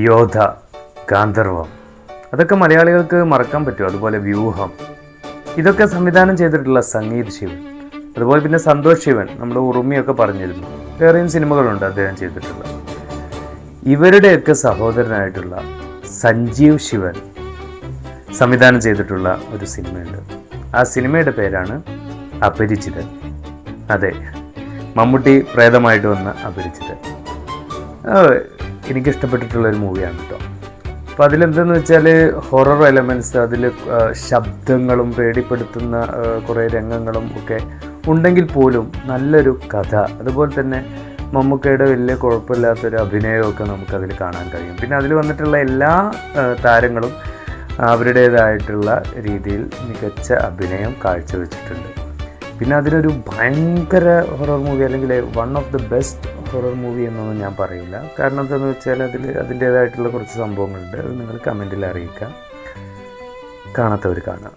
യോധ, ഗാന്ധർവം, അതൊക്കെ മലയാളികൾക്ക് മറക്കാൻ പറ്റും. അതുപോലെ വ്യൂഹം, ഇതൊക്കെ സംവിധാനം ചെയ്തിട്ടുള്ള സംഗീത് ശിവൻ. അതുപോലെ പിന്നെ സന്തോഷ് ശിവൻ, നമ്മുടെ ഉറുമിയൊക്കെ പറഞ്ഞിരുന്നു. വേറെയും സിനിമകളുണ്ട് അദ്ദേഹം ചെയ്തിട്ടുള്ളത്. ഇവരുടെയൊക്കെ സഹോദരനായിട്ടുള്ള സഞ്ജീവ് ശിവൻ സംവിധാനം ചെയ്തിട്ടുള്ള ഒരു സിനിമയുണ്ട്. ആ സിനിമയുടെ പേരാണ് അപരിചിതൻ. അതെ, മമ്മൂട്ടി പ്രേതമായിട്ട് വന്ന അപരിചിതൻ. എനിക്കിഷ്ടപ്പെട്ടിട്ടുള്ളൊരു മൂവിയാണ് കേട്ടോ. അപ്പോൾ അതിലെന്തെന്ന് വെച്ചാൽ ഹൊറർ എലമെൻറ്റ്സ്, അതിൽ ശബ്ദങ്ങളും പേടിപ്പെടുത്തുന്ന കുറേ രംഗങ്ങളും ഒക്കെ ഉണ്ടെങ്കിൽ പോലും നല്ലൊരു കഥ, അതുപോലെ തന്നെ മമ്മൂക്കയുടെ വലിയ കുഴപ്പമില്ലാത്തൊരു അഭിനയമൊക്കെ നമുക്കതിൽ കാണാൻ കഴിയും. പിന്നെ അതിൽ വന്നിട്ടുള്ള എല്ലാ താരങ്ങളും അവരുടേതായിട്ടുള്ള രീതിയിൽ മികച്ച അഭിനയം കാഴ്ചവെച്ചിട്ടുണ്ട്. പിന്നെ അതിനൊരു ഭയങ്കര ഹൊറർ മൂവി അല്ലെങ്കിൽ one of the best horror movie എന്നൊന്നും ഞാൻ പറയില്ല. കാരണം എന്താണെന്ന് വെച്ചാൽ അതിൻ്റേതായിട്ടുള്ള കുറച്ച് സംഭവങ്ങളുണ്ട്. അത് നിങ്ങൾ കമൻറ്റിൽ അറിയിക്കുക. കാണാത്തവർ കാണാം.